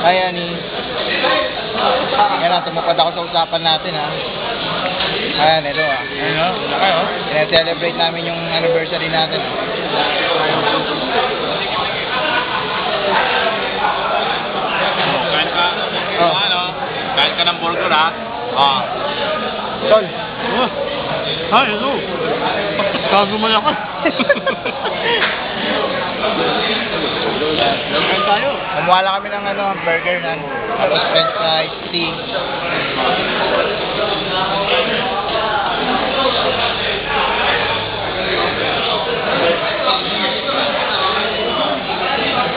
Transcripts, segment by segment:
Hi, Annie. Yan na, tumupad ako sa usapan natin, ha. Ayan, ito, ha. Ayun, oh. Laki, oh. Celebrate namin yung anniversary natin. Kain ka. Oh. Ano? Kain ka ng burger, ha? Ah. Tol. Oh. Ay, ano? Kago mo ako. Kain tayo. Kumuha lang kami ng burger na. Tapos french fries, tea.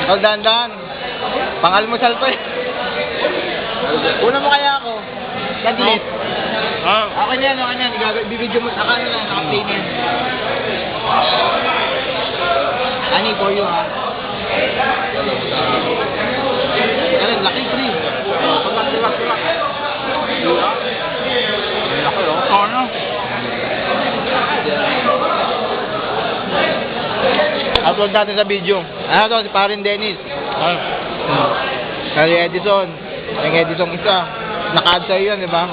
Tol, dahan-dahan. Pang-almusal to eh. Una mo kaya ako. Saglit. Ah. Okay na yan, okay na yan. Bibidyo mo. Naka na, naka-play na yan. Ani, for you, ha? Ganun, laki, free. Pag-relax. Laki, oh. Ano? Upload natin sa video. Ano to, si Parin Dennis. Ay. Kali Edison. Yung Edison isa. Naka-add sa'yo yan, di ba?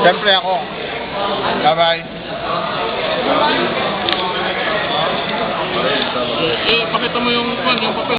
Siyempre ako. Bye-bye. Pakita mo yung papel.